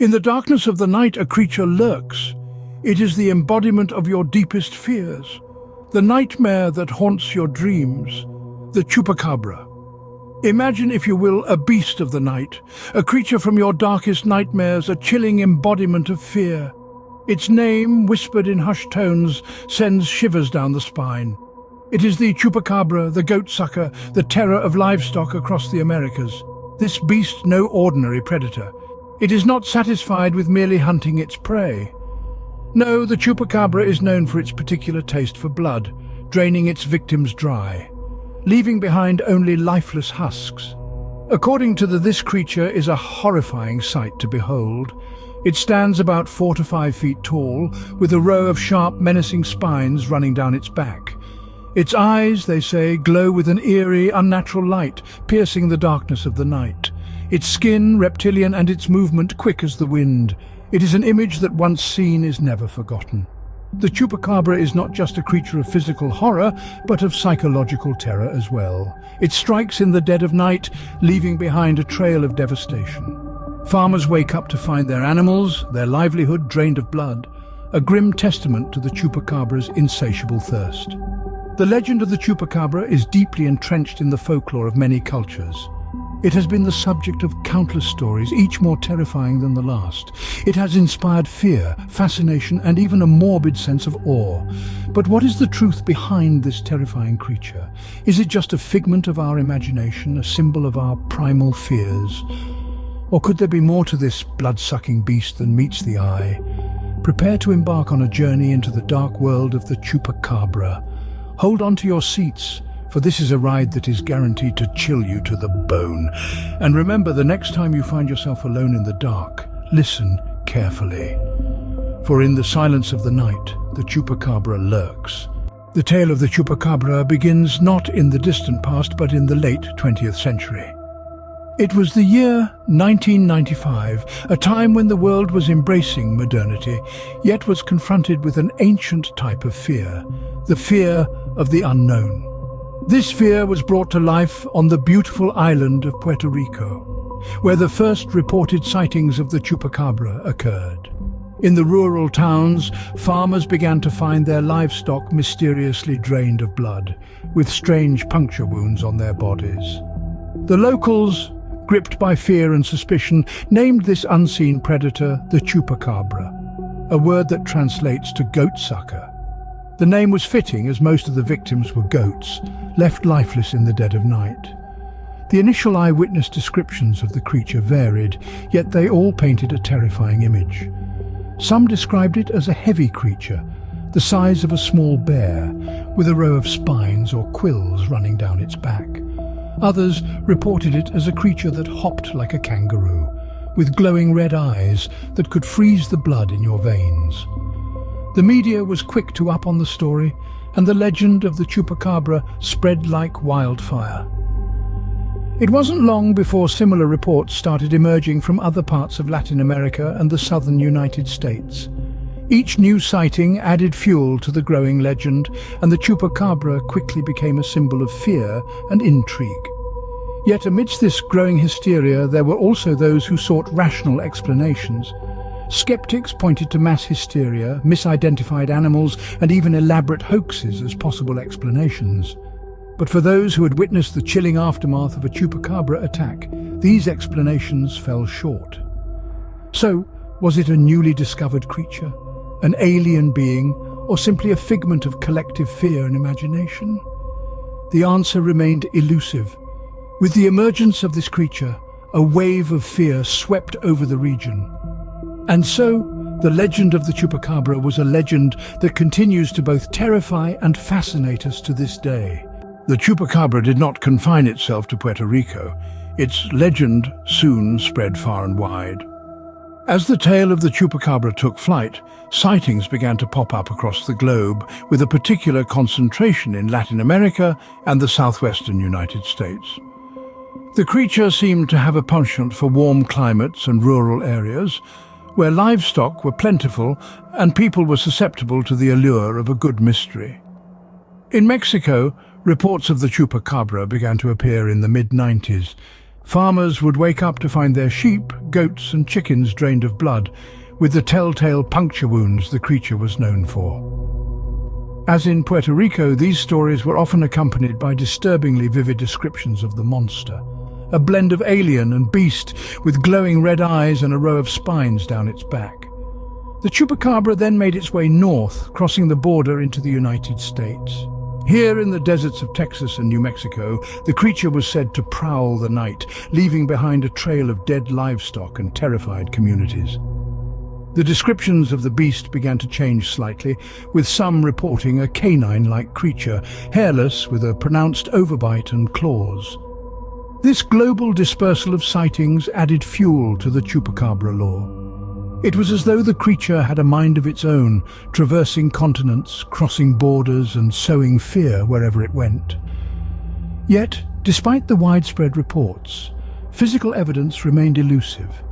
In the darkness of the night, a creature lurks. It is the embodiment of your deepest fears, the nightmare that haunts your dreams, the Chupacabra. Imagine, if you will, a beast of the night, a creature from your darkest nightmares, a chilling embodiment of fear. Its name, whispered in hushed tones, sends shivers down the spine. It is the Chupacabra, the goat-sucker, the terror of livestock across the Americas. This beast, no ordinary predator. It is not satisfied with merely hunting its prey. No, the Chupacabra is known for its particular taste for blood, draining its victims dry, leaving behind only lifeless husks. According to this creature is a horrifying sight to behold. It stands about 4 to 5 feet tall, with a row of sharp, menacing spines running down its back. Its eyes, they say, glow with an eerie, unnatural light, piercing the darkness of the night. Its skin reptilian and its movement quick as the wind. It is an image that once seen is never forgotten. The Chupacabra is not just a creature of physical horror, but of psychological terror as well. It strikes in the dead of night, leaving behind a trail of devastation. Farmers wake up to find their animals, their livelihood drained of blood, a grim testament to the Chupacabra's insatiable thirst. The legend of the Chupacabra is deeply entrenched in the folklore of many cultures. It has been the subject of countless stories, each more terrifying than the last. It has inspired fear, fascination, and even a morbid sense of awe. But what is the truth behind this terrifying creature? Is it just a figment of our imagination, a symbol of our primal fears? Or could there be more to this blood-sucking beast than meets the eye? Prepare to embark on a journey into the dark world of the Chupacabra. Hold on to your seats, for this is a ride that is guaranteed to chill you to the bone. And remember, the next time you find yourself alone in the dark, listen carefully. For in the silence of the night, the Chupacabra lurks. The tale of the Chupacabra begins not in the distant past, but in the late 20th century. It was the year 1995, a time when the world was embracing modernity, yet was confronted with an ancient type of fear, the fear of the unknown. This fear was brought to life on the beautiful island of Puerto Rico, where the first reported sightings of the Chupacabra occurred. In the rural towns, farmers began to find their livestock mysteriously drained of blood, with strange puncture wounds on their bodies. The locals, gripped by fear and suspicion, named this unseen predator the Chupacabra, a word that translates to goat-sucker. The name was fitting, as most of the victims were goats, left lifeless in the dead of night. The initial eyewitness descriptions of the creature varied, yet they all painted a terrifying image. Some described it as a heavy creature, the size of a small bear, with a row of spines or quills running down its back. Others reported it as a creature that hopped like a kangaroo, with glowing red eyes that could freeze the blood in your veins. The media was quick to up on the story, and the legend of the Chupacabra spread like wildfire. It wasn't long before similar reports started emerging from other parts of Latin America and the southern United States. Each new sighting added fuel to the growing legend, and the Chupacabra quickly became a symbol of fear and intrigue. Yet amidst this growing hysteria, there were also those who sought rational explanations. Skeptics pointed to mass hysteria, misidentified animals, and even elaborate hoaxes as possible explanations. But for those who had witnessed the chilling aftermath of a Chupacabra attack, these explanations fell short. So, was it a newly discovered creature, an alien being, or simply a figment of collective fear and imagination? The answer remained elusive. With the emergence of this creature, a wave of fear swept over the region. And so, the legend of the Chupacabra was a legend that continues to both terrify and fascinate us to this day. The Chupacabra did not confine itself to Puerto Rico. Its legend soon spread far and wide. As the tale of the Chupacabra took flight, sightings began to pop up across the globe, with a particular concentration in Latin America and the southwestern United States. The creature seemed to have a penchant for warm climates and rural areas, where livestock were plentiful and people were susceptible to the allure of a good mystery. In Mexico, reports of the Chupacabra began to appear in the mid-90s, Farmers would wake up to find their sheep, goats and chickens drained of blood, with the telltale puncture wounds the creature was known for. As in Puerto Rico, these stories were often accompanied by disturbingly vivid descriptions of the monster, a blend of alien and beast with glowing red eyes and a row of spines down its back. The Chupacabra then made its way north, crossing the border into the United States. Here in the deserts of Texas and New Mexico, the creature was said to prowl the night, leaving behind a trail of dead livestock and terrified communities. The descriptions of the beast began to change slightly, with some reporting a canine-like creature, hairless with a pronounced overbite and claws. This global dispersal of sightings added fuel to the Chupacabra lore. It was as though the creature had a mind of its own, traversing continents, crossing borders and sowing fear wherever it went. Yet, despite the widespread reports, physical evidence remained elusive.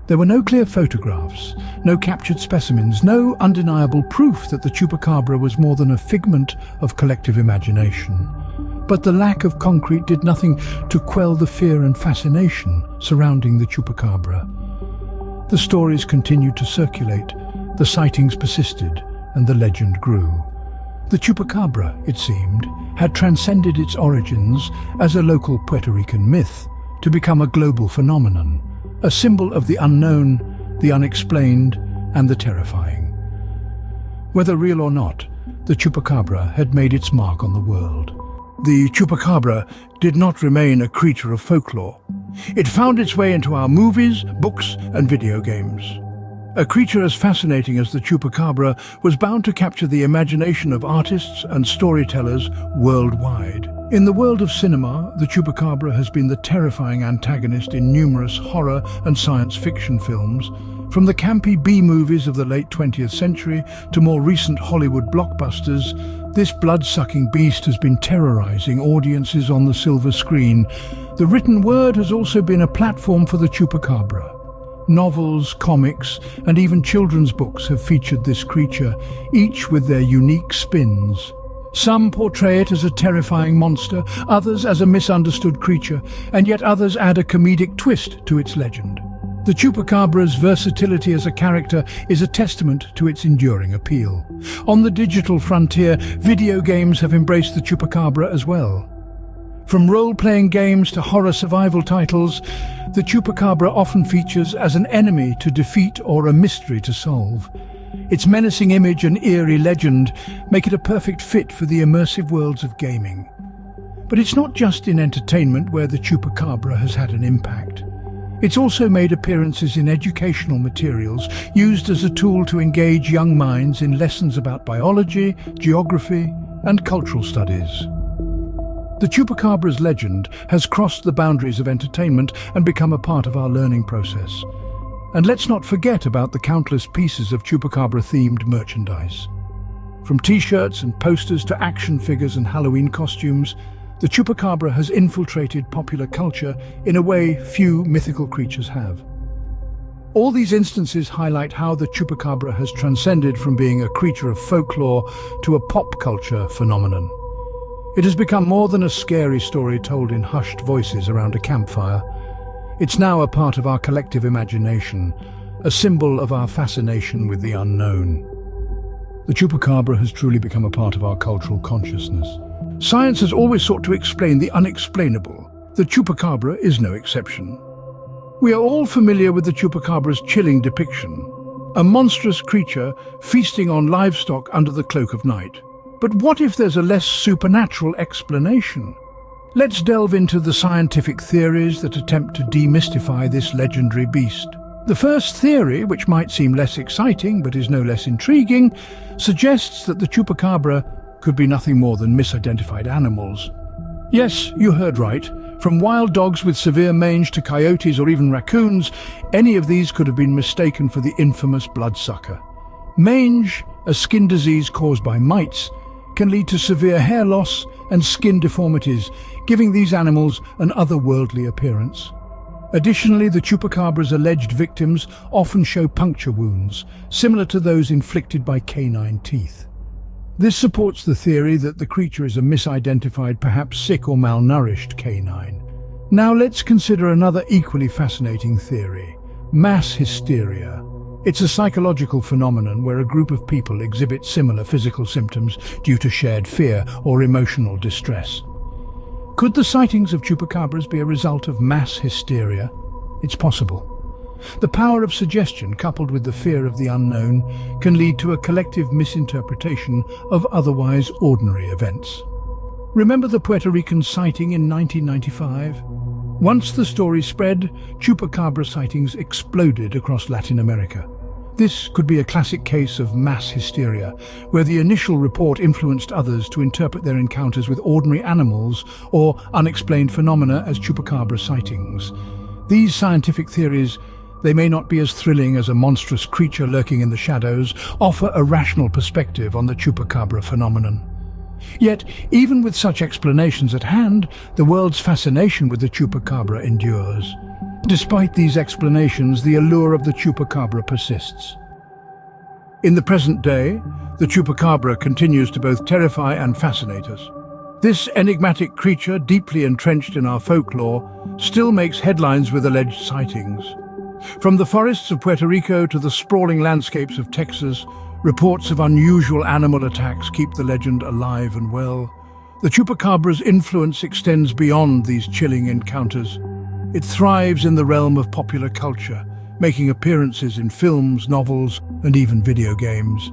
There were no clear photographs, no captured specimens, no undeniable proof that the Chupacabra was more than a figment of collective imagination. But the lack of concrete did nothing to quell the fear and fascination surrounding the Chupacabra. The stories continued to circulate, the sightings persisted, and the legend grew. The Chupacabra, it seemed, had transcended its origins as a local Puerto Rican myth to become a global phenomenon, a symbol of the unknown, the unexplained, and the terrifying. Whether real or not, the Chupacabra had made its mark on the world. The Chupacabra did not remain a creature of folklore. It found its way into our movies, books, and video games. A creature as fascinating as the Chupacabra was bound to capture the imagination of artists and storytellers worldwide. In the world of cinema, the Chupacabra has been the terrifying antagonist in numerous horror and science fiction films, from the campy B-movies of the late 20th century to more recent Hollywood blockbusters. This blood-sucking beast has been terrorizing audiences on the silver screen. The written word has also been a platform for the Chupacabra. Novels, comics, and even children's books have featured this creature, each with their unique spins. Some portray it as a terrifying monster, others as a misunderstood creature, and yet others add a comedic twist to its legend. The Chupacabra's versatility as a character is a testament to its enduring appeal. On the digital frontier, video games have embraced the Chupacabra as well. From role-playing games to horror survival titles, the Chupacabra often features as an enemy to defeat or a mystery to solve. Its menacing image and eerie legend make it a perfect fit for the immersive worlds of gaming. But it's not just in entertainment where the Chupacabra has had an impact. It's also made appearances in educational materials, used as a tool to engage young minds in lessons about biology, geography, and cultural studies. The Chupacabra's legend has crossed the boundaries of entertainment and become a part of our learning process. And let's not forget about the countless pieces of Chupacabra-themed merchandise. From t-shirts and posters to action figures and Halloween costumes, the Chupacabra has infiltrated popular culture in a way few mythical creatures have. All these instances highlight how the Chupacabra has transcended from being a creature of folklore to a pop culture phenomenon. It has become more than a scary story told in hushed voices around a campfire. It's now a part of our collective imagination, a symbol of our fascination with the unknown. The Chupacabra has truly become a part of our cultural consciousness. Science has always sought to explain the unexplainable. The Chupacabra is no exception. We are all familiar with the Chupacabra's chilling depiction, a monstrous creature feasting on livestock under the cloak of night. But what if there's a less supernatural explanation? Let's delve into the scientific theories that attempt to demystify this legendary beast. The first theory, which might seem less exciting but is no less intriguing, suggests that the Chupacabra could be nothing more than misidentified animals. Yes, you heard right. From wild dogs with severe mange to coyotes or even raccoons, any of these could have been mistaken for the infamous bloodsucker. Mange, a skin disease caused by mites, can lead to severe hair loss and skin deformities, giving these animals an otherworldly appearance. Additionally, the Chupacabra's alleged victims often show puncture wounds, similar to those inflicted by canine teeth. This supports the theory that the creature is a misidentified, perhaps sick or malnourished canine. Now let's consider another equally fascinating theory: mass hysteria. It's a psychological phenomenon where a group of people exhibit similar physical symptoms due to shared fear or emotional distress. Could the sightings of chupacabras be a result of mass hysteria? It's possible. The power of suggestion, coupled with the fear of the unknown, can lead to a collective misinterpretation of otherwise ordinary events. Remember the Puerto Rican sighting in 1995? Once the story spread, chupacabra sightings exploded across Latin America. This could be a classic case of mass hysteria, where the initial report influenced others to interpret their encounters with ordinary animals or unexplained phenomena as chupacabra sightings. These scientific theories, they may not be as thrilling as a monstrous creature lurking in the shadows, offer a rational perspective on the chupacabra phenomenon. Yet, even with such explanations at hand, the world's fascination with the chupacabra endures. Despite these explanations, the allure of the chupacabra persists. In the present day, the chupacabra continues to both terrify and fascinate us. This enigmatic creature, deeply entrenched in our folklore, still makes headlines with alleged sightings. From the forests of Puerto Rico to the sprawling landscapes of Texas, reports of unusual animal attacks keep the legend alive and well. The chupacabra's influence extends beyond these chilling encounters. It thrives in the realm of popular culture, making appearances in films, novels, and even video games.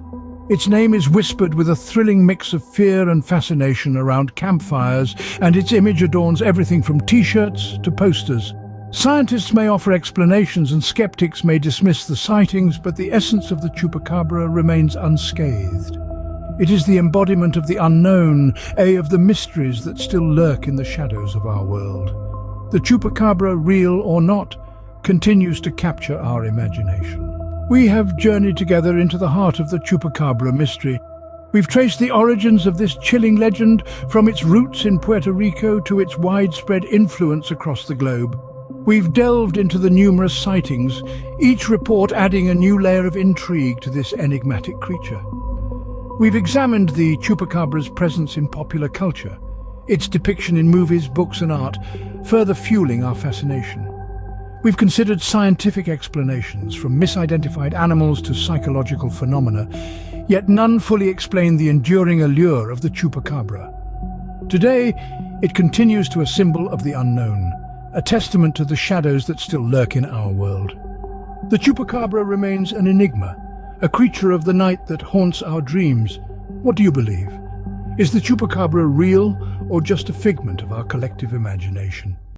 Its name is whispered with a thrilling mix of fear and fascination around campfires, and its image adorns everything from t-shirts to posters. Scientists may offer explanations and skeptics may dismiss the sightings, but the essence of the chupacabra remains unscathed. It is the embodiment of the unknown, of the mysteries that still lurk in the shadows of our world. The chupacabra, real or not, continues to capture our imagination. We have journeyed together into the heart of the chupacabra mystery. We've traced the origins of this chilling legend, from its roots in Puerto Rico to its widespread influence across the globe. We've delved into the numerous sightings, each report adding a new layer of intrigue to this enigmatic creature. We've examined the chupacabra's presence in popular culture, its depiction in movies, books and art, further fueling our fascination. We've considered scientific explanations, from misidentified animals to psychological phenomena, yet none fully explain the enduring allure of the chupacabra. Today, it continues to a symbol of the unknown, a testament to the shadows that still lurk in our world. The chupacabra remains an enigma, a creature of the night that haunts our dreams. What do you believe? Is the chupacabra real or just a figment of our collective imagination?